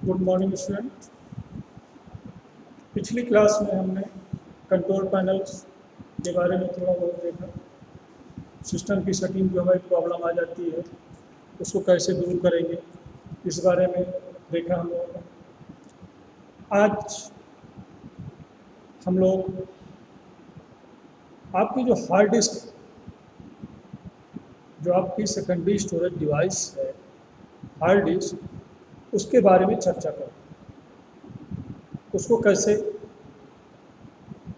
Good morning student. पिछली class में हमने कंट्रोल पैनल्स के बारे में थोड़ा बहुत देखा। सिस्टम की सेटिंग जो हमारी प्रॉब्लम आ जाती है उसको कैसे दूर करेंगे इस बारे में देखा हम लोगों ने। आज हम लोग आपकी जो हार्ड डिस्क, जो आपकी सेकेंडरी स्टोरेज डिवाइस है हार्ड डिस्क, उसके बारे में चर्चा करें। उसको कैसे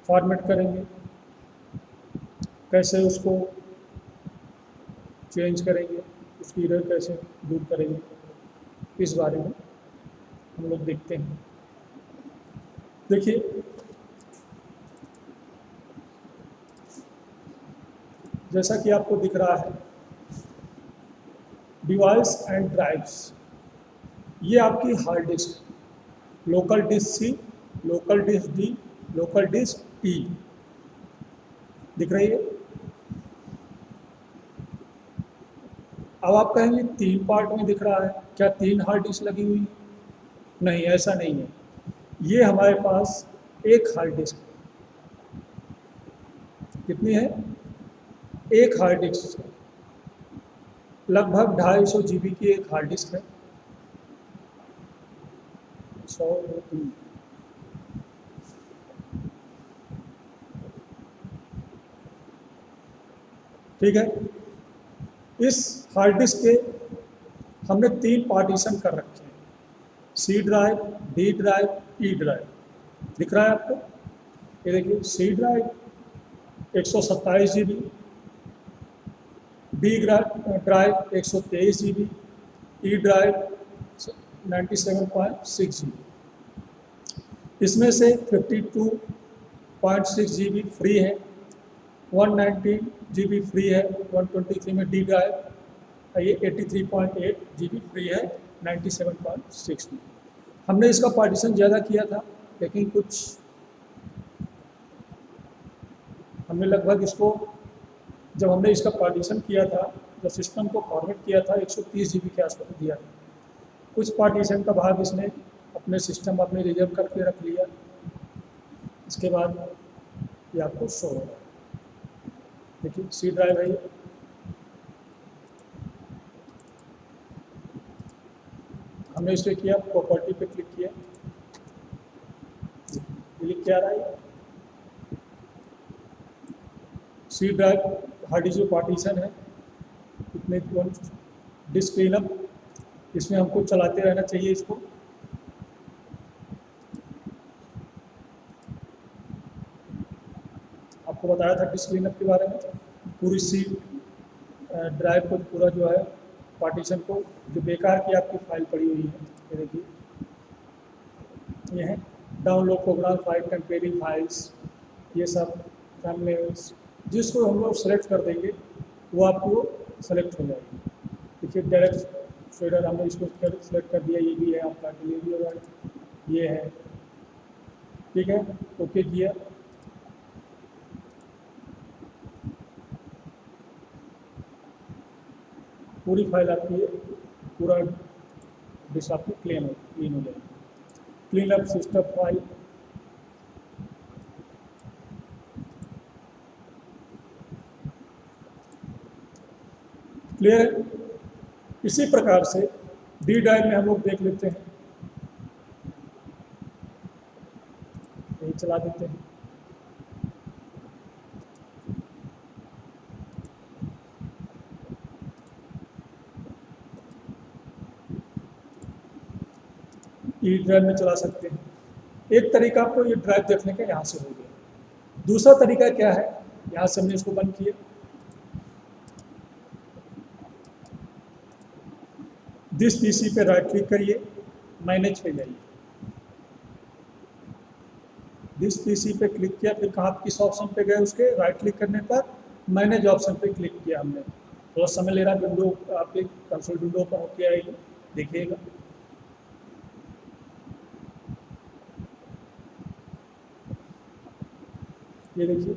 फॉर्मेट करेंगे, कैसे उसको चेंज करेंगे, उसकी एरर कैसे दूर करेंगे, इस बारे में हम लोग देखते हैं। देखिए, जैसा कि आपको दिख रहा है, डिवाइस एंड ड्राइव्स, ये आपकी hard disk, local disk C, local disk D, local disk E दिख रही है। अब आप कहेंगे 3 पार्ट में दिख रहा है, क्या 3 हार्ड डिस्क लगी हुई है? नहीं, ऐसा नहीं है। ये हमारे पास एक हार्ड डिस्क है। कितनी है? एक हार्ड डिस्क है। लगभग 250 GB की एक हार्ड डिस्क है। 100 3, ठीक है। इस हार्ड डिस्क के हमने 3 पार्टीशन कर रखे हैं, C drive, D drive, E drive. दिख रहा है आपको? ये देखिए, C drive 127 GB, D drive 123 GB, E drive 97.6 GB। इसमें से 52.6 GB फ्री है, 119 GB फ्री है 123 में डी ड्राइव, ये 83.8 GB फ्री है 97.6 में। हमने इसका पार्टीशन ज़्यादा किया था, लेकिन कुछ हमने लगभग इसको, जब हमने इसका पार्टीशन किया था, जब सिस्टम को फॉर्मेट किया था, 130 GB के आसपास दिया था। कुछ पार्टीशन का भाग इसने अपने सिस्टम अपने रिजर्व करके रख लिया। इसके बाद ये आपको शो होगा। देखिए, सी ड्राइव है ये। हमने इसलिए किया, प्रॉपर्टी पे क्लिक किया, क्लिक क्या रहा है, सी ड्राइव हार्ड डिस्क जो पार्टीशन है, इतने डिस्क क्लीनअप, इसमें हमको चलाते रहना चाहिए इसको। आपको बताया था डिस्क क्लीनअप के बारे में। पूरी सी ड्राइव को पूरा जो है पार्टीशन को, जो बेकार की आपकी फाइल पड़ी हुई है, ये देखिए, ये है download program file, comparing files, ये सब थंबनेल्स, जिसको हम लोग सेलेक्ट कर देंगे वो आपको सेलेक्ट हो जाएगी। देखिए, डायरेक्ट शेडर हमने इसको सेलेक्ट कर दिया, ये भी है आपका डिलीवरी वाला, ये है, ठीक है, ओके किया। पूरी फाइल आपकी पूरा डिस्क आपकी क्लीन हो जाएगी। Clean up system file, clear है। इसी प्रकार से डी ड्राइव में हम लोग देख लेते हैं, यही चला देते हैं। ई ड्राइव में चला सकते हैं। एक तरीका आपको ये ड्राइव देखने का यहाँ से हो गया। दूसरा तरीका क्या है, यहाँ से हमने इसको बंद किया, दिस पीसी पे राइट क्लिक करिए, मैनेज पे जाइए। दिस पीसी पे क्लिक किया, फिर कहाँ किस ऑप्शन पे गए, उसके राइट क्लिक करने पर मैनेज ऑप्शन पे क्लिक किया हमने। थोड़ा समय ले रहा, विंडो आपके कंसोल विंडो पर होके आएगी, देखिएगा। ये देखिए,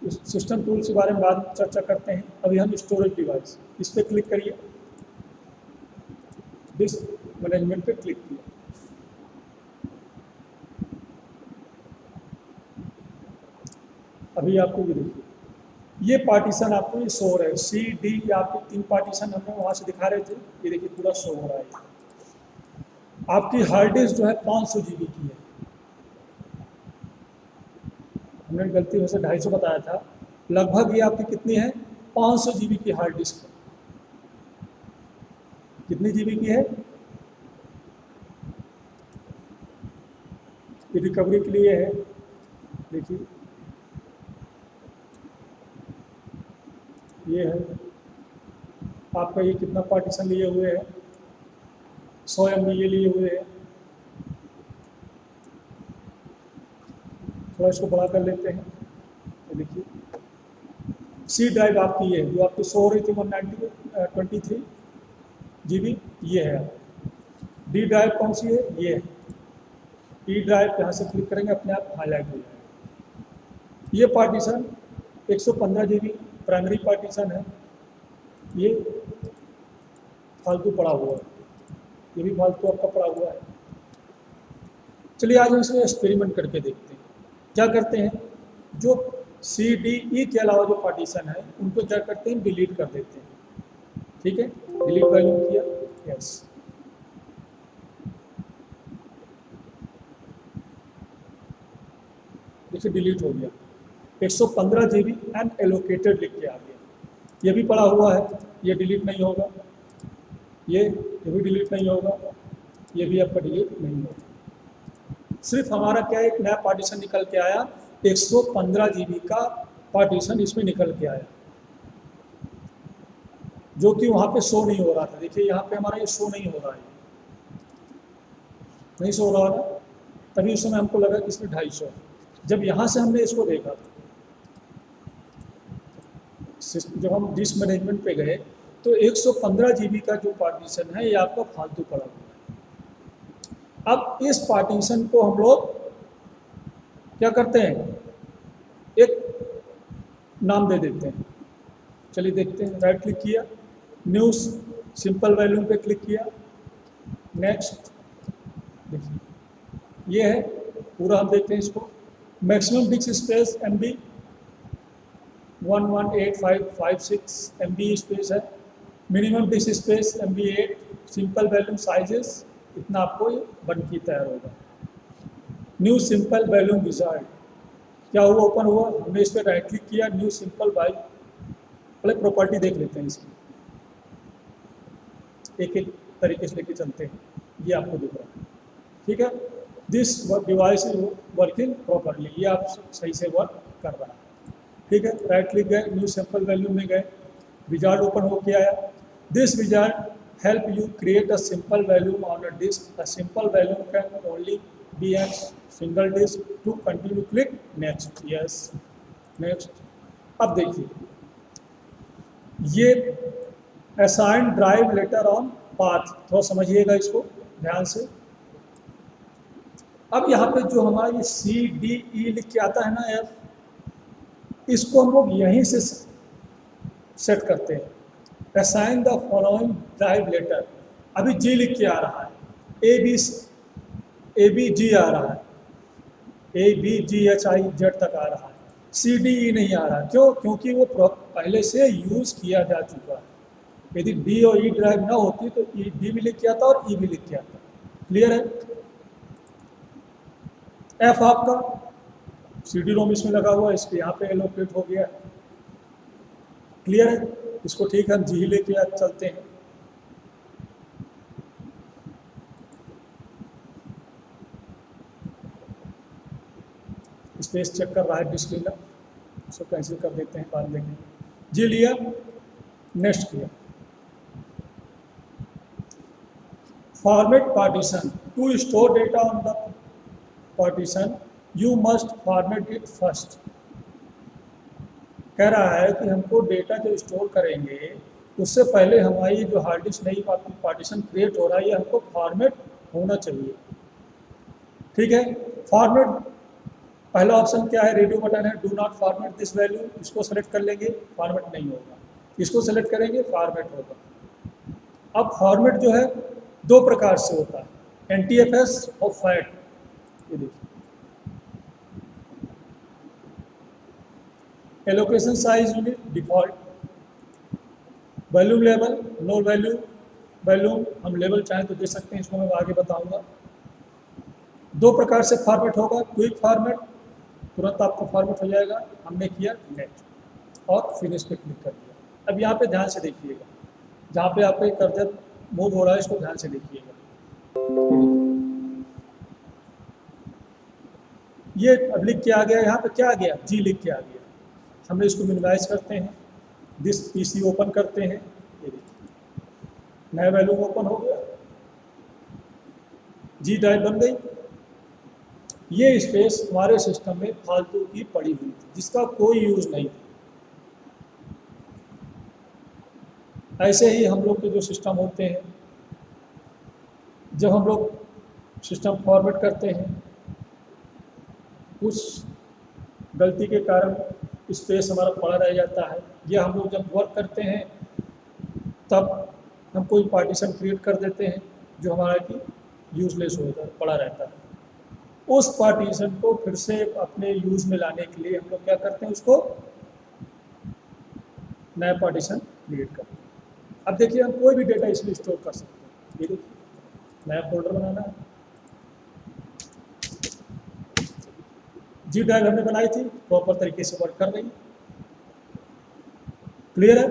इस सिस्टम टूल्स के बारे में बाद चर्चा करते हैं। अभी हम स्टोरेज डिवाइस, इस पर क्लिक करिए। मैनेजमेंट पे क्लिक किया। अभी आपको ये देखिए, ये पार्टीशन आपको ये शो हो रहा है, सी डी, या आपके 3 पार्टीशन हमें वहाँ से दिखा रहे थे, ये देखिए पूरा शो हो रहा है। आपकी हार्ड डिस्क जो है 500 GB की है, हमने गलती से 250 बताया था, लगभग ये आपकी कितनी है, 500 GB की हार्ड डिस्क है। कितनी GB की है? ये रिकवरी के लिए है, देखिए ये है आपका, ये कितना पार्टीशन लिए हुए है, 100 MB ये लिए हुए है। थोड़ा इसको बड़ा कर लेते हैं, तो देखिए सी ड्राइव आपकी ये है, जो आपकी शो हो रही थी 123 GB, ये है। डी ड्राइव कौन सी है? ये है। ई ड्राइव यहाँ से क्लिक करेंगे अपने आप हाईलाइट हो जाएगा। ये पार्टीशन 115 GB प्राइमरी पार्टीशन है, ये फालतू पड़ा हुआ है, ये भी फालतू आपका पड़ा हुआ है। चलिए आज हम इसमें एक्सपेरिमेंट करके देखते हैं। क्या करते हैं, जो सी डी ई के अलावा जो पार्टीशन है उनको क्या करते हैं, डिलीट कर देते हैं। ठीक है, डिलीट वैल्यू किया, यस, देखिए डिलीट हो गया। 115 GB अनएलोकेटेड लिख के आ गया। ये भी पड़ा हुआ है, ये डिलीट नहीं होगा, ये भी डिलीट नहीं होगा, ये भी आपका डिलीट नहीं होगा। सिर्फ हमारा क्या, एक नया पार्टीशन निकल के आया, 115 GB का पार्टीशन इसमें निकल के आया, जो कि वहाँ पे शो नहीं हो रहा था। देखिए यहाँ पे हमारा ये शो नहीं हो रहा है, नहीं शो हो रहा था, तभी उस समय हमको लगा कि इसमें 250 है। जब यहाँ से हमने इसको देखा, जब हम डिस्क मैनेजमेंट पे गए, तो 115 GB का जो पार्टीशन है ये आपका फालतू पड़ा हुआ है। अब इस पार्टीशन को हम लोग क्या करते हैं, एक नाम दे देते हैं। चलिए देखते हैं, राइट क्लिक किया, न्यू सिंपल वैल्यूम पे क्लिक किया, नेक्स्ट, देखिए ये है पूरा, हम देखते हैं इसको। Maximum disk space MB 11856 MB space है, minimum disk space MB 8, simple volume sizes इतना आपको बन के तैयार होगा। न्यू सिंपल वैल्यूम विजार्ड, क्या हुआ, ओपन हुआ, हमने इस पर राइट क्लिक किया, न्यू सिंपल वाई, पहले प्रॉपर्टी देख लेते हैं इसकी, एक एक तरीके से लेके चलते हैं, ये आपको दिख रहा है। ठीक है, this device is working properly, ये आप सही से वर्क कर रहा है। ठीक है, राइट क्लिक गए, न्यू सिंपल वैल्यू में गए, विजार्ड ओपन होके आया। This wizard help you create a simple volume on a disk. A simple volume can only be a single disk. To continue, click next. Yes, next. अब देखिए, ये assign drive later on path, थोड़ा समझिएगा इसको ध्यान से। अब यहाँ पे जो हमारा ये CDE लिख के आता है ना F, इसको हम लोग यहीं से सेट करते हैं। Assign the following drive later, अभी G लिख के आ रहा है, ABG आ रहा है, ABGHIZ तक आ रहा है, CDE नहीं आ रहा। क्यों? क्योंकि वो पहले से यूज़ किया जा चुका है। यदि D और E ड्राइव ना होती तो D भी लिख के आता और E भी लिख के आता। क्लियर है? F आपका CD रोम इसमें लगा हुआ है, इसके यहाँ पे एलोकेट हो गया। क्लियर है? इसको ठीक है, हम जी लेके आज चलते हैं। स्पेस चेक कर रहा है डिस्क्लीनर, इसको कैंसिल कर देते हैं, बाद में जी लिया, नेक्स्ट किया। Format partition, to store data on the partition you must format it first. कह रहा है कि हमको डेटा जो स्टोर करेंगे उससे पहले हमारी जो हार्ड डिस्क नई पार्टीशन क्रिएट हो रहा है, ये हमको फॉर्मेट होना चाहिए। ठीक है, फॉर्मेट पहला ऑप्शन क्या है, रेडियो बटन है, do not format this value, इसको सेलेक्ट कर लेंगे, फॉर्मेट नहीं होगा। इसको सेलेक्ट करेंगे, फॉर्मेट होगा। अब फॉर्मेट जो है दो प्रकार से होता है, NTFS और फैट। ये देखिए, allocation size unit default, volume लेवल, नो वैल्यू वॉल्यूम, हम लेवल चाहें तो दे सकते हैं, इसको मैं आगे बताऊंगा। दो प्रकार से फॉर्मेट होगा, क्विक फॉर्मेट, तुरंत आपको फॉर्मेट हो जाएगा, हमने किया नेक्स्ट और फिनिश पे क्लिक कर दिया। अब यहाँ पे ध्यान से देखिएगा, जहाँ पे आपके कर्सर मूव हो रहा है इसको ध्यान से देखिएगा। ये अब लिख के आ गया, यहाँ पे क्या आ गया, जी लिख के आ गया। हमने इसको मिनिमाइज करते हैं, दिस पीसी ओपन करते हैं, ये देखिए नया वैल्यू ओपन हो गया, जी ड्राइव बन गई। ये स्पेस हमारे सिस्टम में फालतू की पड़ी हुई थी, जिसका कोई यूज नहीं था। ऐसे ही हम लोग के जो सिस्टम होते हैं, जब हम लोग सिस्टम फॉर्मेट करते हैं, उस गलती के कारण स्पेस हमारा पड़ा रह जाता है, या हम लोग जब वर्क करते हैं तब हम कोई पार्टीशन क्रिएट कर देते हैं जो हमारा कि यूजलेस हो जाता है, पड़ा रहता है। उस पार्टीशन को फिर से अपने यूज में लाने के लिए हम लोग क्या करते हैं, उसको नया पार्टीशन क्रिएट करते हैं। अब देखिए हम कोई भी डेटा इसमें स्टोर कर सकते हैं। ये देखिए नया फोल्डर बनाना है, जी ड्राइव हमने बनाई थी, प्रॉपर तरीके से वर्क कर रही है, क्लियर है।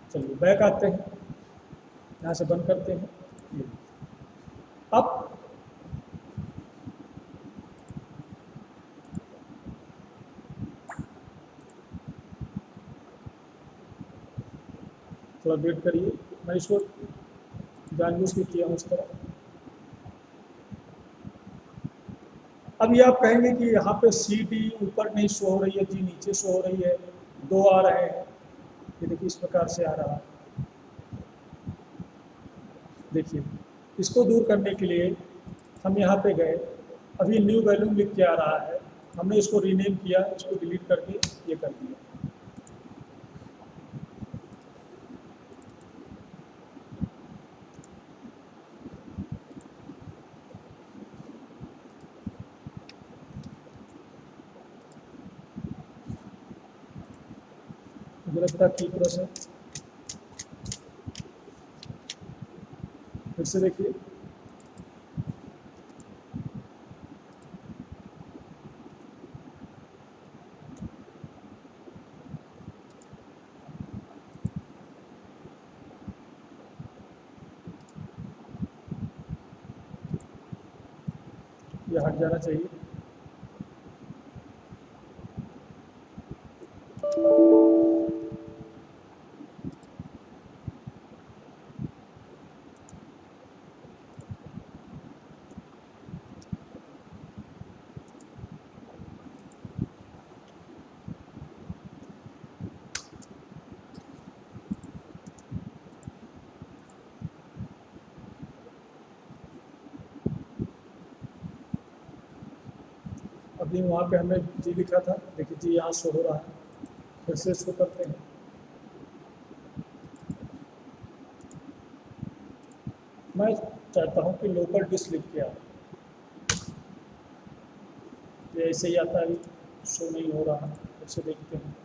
चलिए बैक आते हैं, यहाँ से बंद करते हैं। ये अब थोड़ा वेट करिए, मैं इसको जानबूझ के किया हूँ इस तरह। अब ये आप कहेंगे कि यहाँ पे सी डी ऊपर नहीं शो हो रही है, जी नीचे शो हो रही है, दो आ रहे हैं। ये देखिए इस प्रकार से आ रहा है। देखिए इसको दूर करने के लिए हम यहाँ पे गए, अभी न्यू वैल्यूम लिख के आ रहा है, हमने इसको रीनेम किया, इसको डिलीट करके ये कर दिया। मुझे लगता है की प्लस है, फिर से देखिए ये हट जाना चाहिए। अभी वहाँ पे हमने जी लिखा था, देखिए जी यहाँ शो हो रहा है, फिर से इसको करते हैं। मैं चाहता हूँ कि लोकल डिस्क लिख के आए, ये ऐसे ही आता है, शो नहीं हो रहा, फिर से देखते हैं।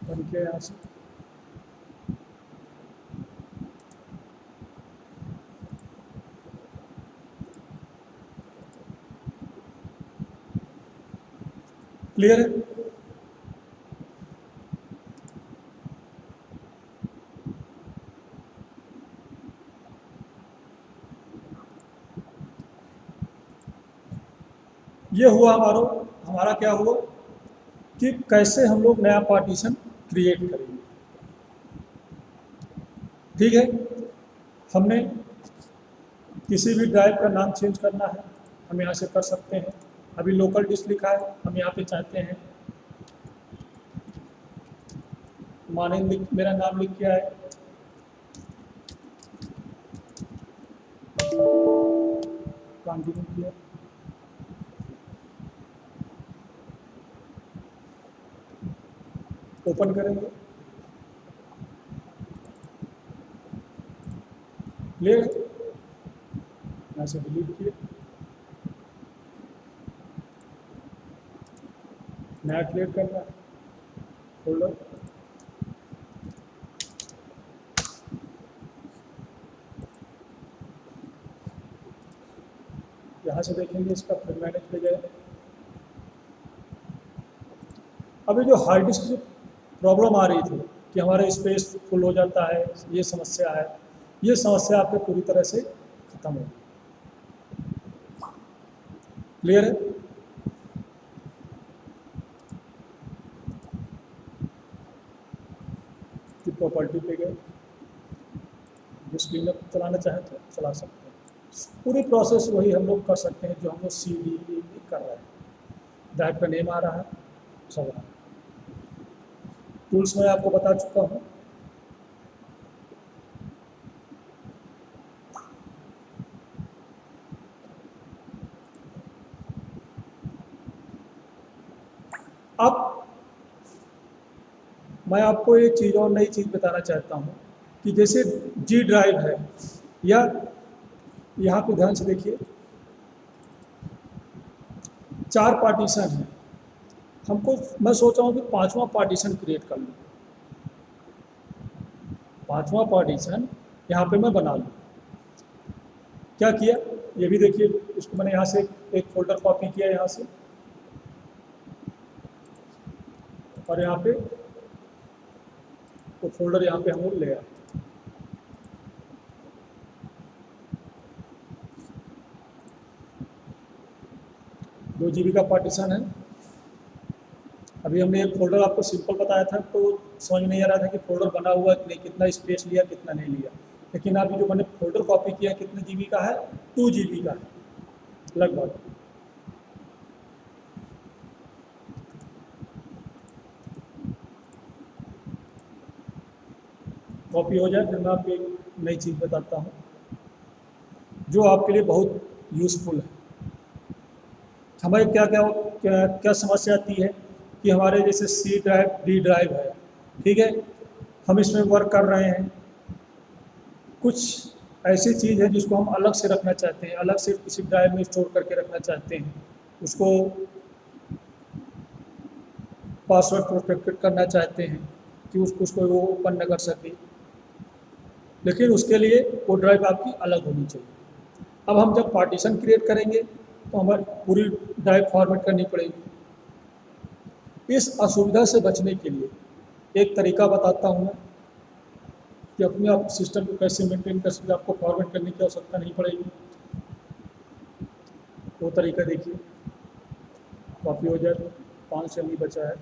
बन के यहाँ से क्लियर है। ये हुआ हमारा क्या हुआ कि कैसे हम लोग नया पार्टीशन क्रिएट करेंगे। ठीक है, हमने किसी भी ड्राइव का नाम चेंज करना है, हम यहाँ से कर सकते हैं। अभी लोकल डिस्क लिखा है, हम यहाँ पे चाहते हैं मानंद मेरा नाम लिख के आए, कंटिन्यू किया, ओपन करेंगे, क्लियर है, यहाँ से डिलीट किए, नया क्रिएट करना है फोल्डर, यहाँ से देखेंगे इसका फिर मैनेज पे गए। अभी जो हार्ड डिस्क की प्रॉब्लम आ रही थी कि हमारा स्पेस फुल हो जाता है, ये समस्या है, ये समस्या आपके पूरी तरह से खत्म हो, क्लियर है। कि प्रॉपर्टी पे गए, जो स्क्रीन चलाना चाहें तो चला सकते हैं। पूरी प्रोसेस वही हम लोग कर सकते हैं जो हम लोग सी डी कर रहे हैं। ड्राइव का नेम आ रहा है, सब रहा है। टूल्स मैं आपको बता चुका हूँ। अब मैं आपको एक चीज़ और नई चीज़ बताना चाहता हूँ कि जैसे जी ड्राइव है, या यहाँ पे ध्यान से देखिए 4 पार्टीशन है, हमको मैं सोच रहा हूँ कि 5वां पार्टीशन क्रिएट कर लूँ। 5वां पार्टीशन यहाँ पे मैं बना लूँ। क्या किया ये भी देखिए, इसको मैंने यहाँ से एक फोल्डर कॉपी किया यहाँ से, और यहाँ पे वो फोल्डर यहाँ पे हम लोग ले आए। दो जीबी का पार्टीशन है। अभी हमने एक फोल्डर आपको सिंपल बताया था तो समझ नहीं आ रहा था कि फोल्डर बना हुआ कि नहीं, कितना स्पेस लिया कितना नहीं लिया, लेकिन अभी जो मैंने फोल्डर कॉपी किया कितने जीबी का है, 2 जीबी का है लगभग। कॉपी हो जाए फिर मैं आपको एक नई चीज़ बताता हूँ जो आपके लिए बहुत यूज़फुल है। हमारे क्या क्या क्या क्या समस्या आती है कि हमारे जैसे सी ड्राइव डी ड्राइव है, ठीक है, हम इसमें वर्क कर रहे हैं, कुछ ऐसी चीज़ है जिसको हम अलग से रखना चाहते हैं, अलग से किसी ड्राइव में स्टोर करके रखना चाहते हैं, उसको पासवर्ड प्रोटेक्टेड करना चाहते हैं कि उसको वो ओपन न कर सके, लेकिन उसके लिए वो ड्राइव आपकी अलग होनी चाहिए। अब हम जब पार्टीशन क्रिएट करेंगे तो हमारी पूरी ड्राइव फॉर्मेट करनी पड़ेगी। इस असुविधा से बचने के लिए एक तरीका बताता हूँ मैं कि अपने आप सिस्टम को कैसे मेंटेन कर सकते, आपको फॉर्मेट करने की आवश्यकता नहीं पड़ेगी। वो तरीका देखिए, कॉपी हो जाए, 5 MB बचा है,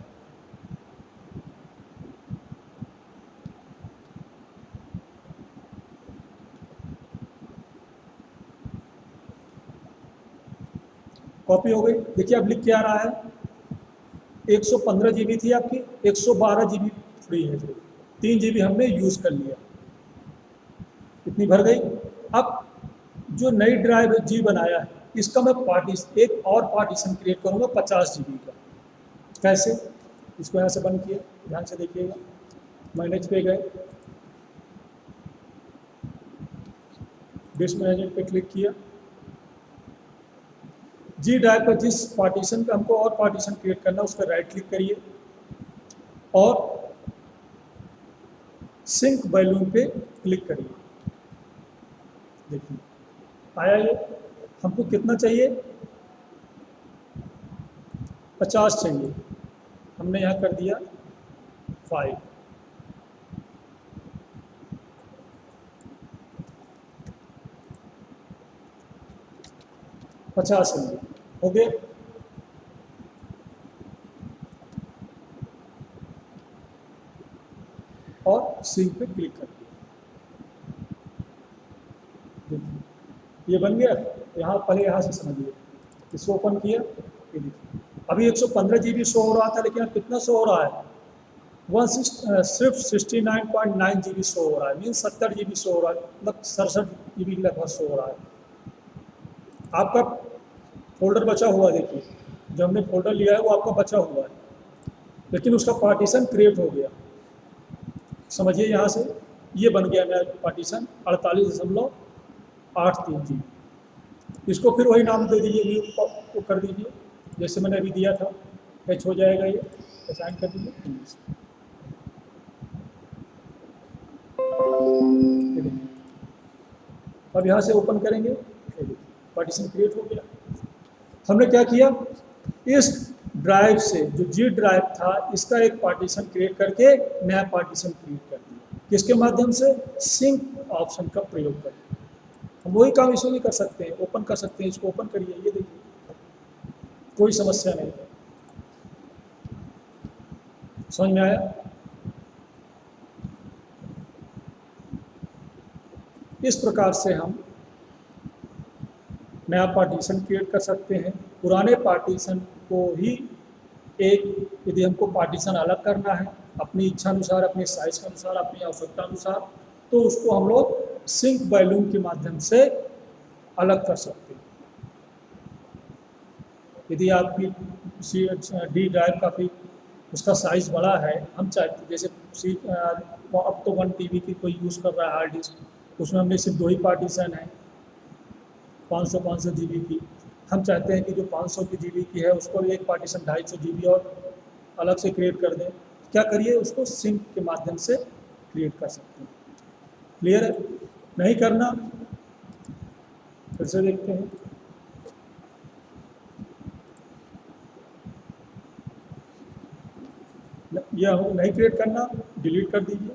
कॉपी हो गई। देखिए अब लिख के आ रहा है 115 जीबी थी आपकी, 112 जीबी फ्री है, 3 जीबी हमने यूज़ कर लिया, इतनी भर गई। अब जो नई ड्राइव जी बनाया है इसका मैं एक और पार्टीशन क्रिएट करूँगा 50 जीबी का। कैसे, इसको यहाँ से बंद किया, ध्यान से देखिएगा, मैनेज पे गए, डिस्क मैनेजर पे क्लिक किया, जी ड्राइव पर जिस पार्टीशन पे हमको और पार्टीशन क्रिएट करना है उस पर राइट क्लिक करिए और सिंक वॉल्यूम पे क्लिक करिए। देखिए आया ये, हमको कितना चाहिए, 50 चाहिए, हमने यहाँ कर दिया 5। पचास MB हो गए। और सिंक पे क्लिक कर दिया, देखिए ये बन गया। यहाँ पहले यहाँ से समझिए, इसको ओपन किया, ये देखिए अभी 115 जीबी शो हो रहा था, लेकिन अब कितना शो हो रहा है, सिर्फ 69.9 GB शो हो रहा है, मीन 70 GB शो हो रहा है, मतलब 67 GB लगभग शो हो रहा है। आपका फोल्डर बचा हुआ है, देखिए जो हमने फोल्डर लिया है वो आपका बचा हुआ है, लेकिन उसका पार्टीशन क्रिएट हो गया। समझिए यहाँ से ये बन गया नया पार्टीशन 48.83 GB। इसको फिर वही नाम दे दीजिए, न्यू को कर दीजिए जैसे मैंने अभी दिया था, एच हो जाएगा, ये असाइन कर दीजिए। अब यहाँ से ओपन करेंगे, पार्टीशन क्रिएट हो गया। हमने क्या किया, इस ड्राइव से जो जी ड्राइव था इसका एक पार्टीशन क्रिएट करके नया पार्टीशन क्रिएट कर दिया। किसके माध्यम से, सिंक ऑप्शन का प्रयोग करके। हम वही काम इसमें भी कर सकते हैं, ओपन कर सकते हैं। इसको ओपन करिए, ये देखिए कोई समस्या नहीं। समझ में आया? इस प्रकार से हम नया पार्टीशन क्रिएट कर सकते हैं। पुराने पार्टीशन को ही यदि हमको पार्टीशन अलग करना है अपनी इच्छा अनुसार, अपने साइज के अनुसार, अपनी आवश्यकता अनुसार, तो उसको हम लोग सिंक वॉल्यूम के माध्यम से अलग कर सकते हैं। यदि आपकी डी ड्राइव काफ़ी उसका साइज़ बड़ा है, हम चाहते जैसे अब तो 1 TB की कोई यूज़ कर रहा है हार्ड डिस्क, उसमें हमने सिर्फ 2 ही पार्टीशन है 500 GB की। हम चाहते हैं कि जो 500 की GB की है उसको एक पार्टीशन 250 GB और अलग से क्रिएट कर दें। क्या करिए, उसको सिंक के माध्यम से क्रिएट कर सकते हैं। क्लियर है? नहीं करना, फिर से देखते हैं। यह नहीं क्रिएट करना, डिलीट कर दीजिए।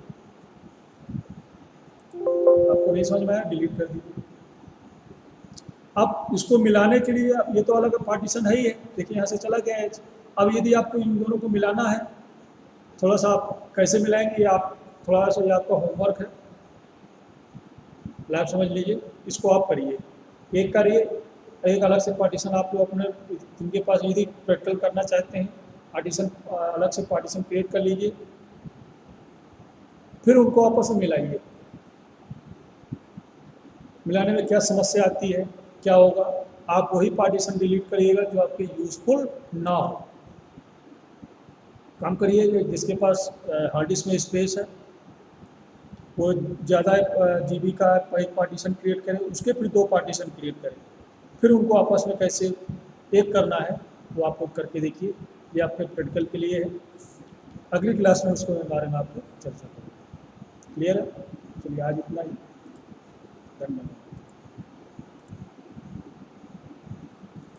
आपको नहीं समझ में आया, डिलीट कर दीजिए। अब इसको मिलाने के लिए, ये तो अलग पार्टीशन है ही है, देखिए यहाँ से चला गया है। अब यदि आपको इन दोनों को मिलाना है, थोड़ा सा आप कैसे मिलाएंगे, आप थोड़ा सा, ये आपका होमवर्क है, लैब समझ लीजिए। इसको आप करिए, एक करिए, एक अलग से पार्टीशन आप लोग अपने जिनके पास यदि प्रैक्टिकल करना चाहते हैं पार्टीशन, अलग से पार्टीशन क्रिएट कर लीजिए, फिर उनको आपस में मिलाइए। मिलाने में क्या समस्या आती है, क्या होगा, आप वही पार्टीशन डिलीट करिएगा जो आपके यूजफुल ना हो। काम करिए, जिसके पास हार्ड डिस्क में स्पेस है वो ज़्यादा GB का एक पार्टीशन क्रिएट करें, उसके फिर 2 पार्टीशन क्रिएट करें, फिर उनको आपस में कैसे एक करना है वो आप लोग करके देखिए। ये आपके प्रैक्टिकल के लिए है, अगली क्लास में उसके बारे में आपको चर्चा करेंगे। क्लियर है? चलिए आज इतना ही, धन्यवाद।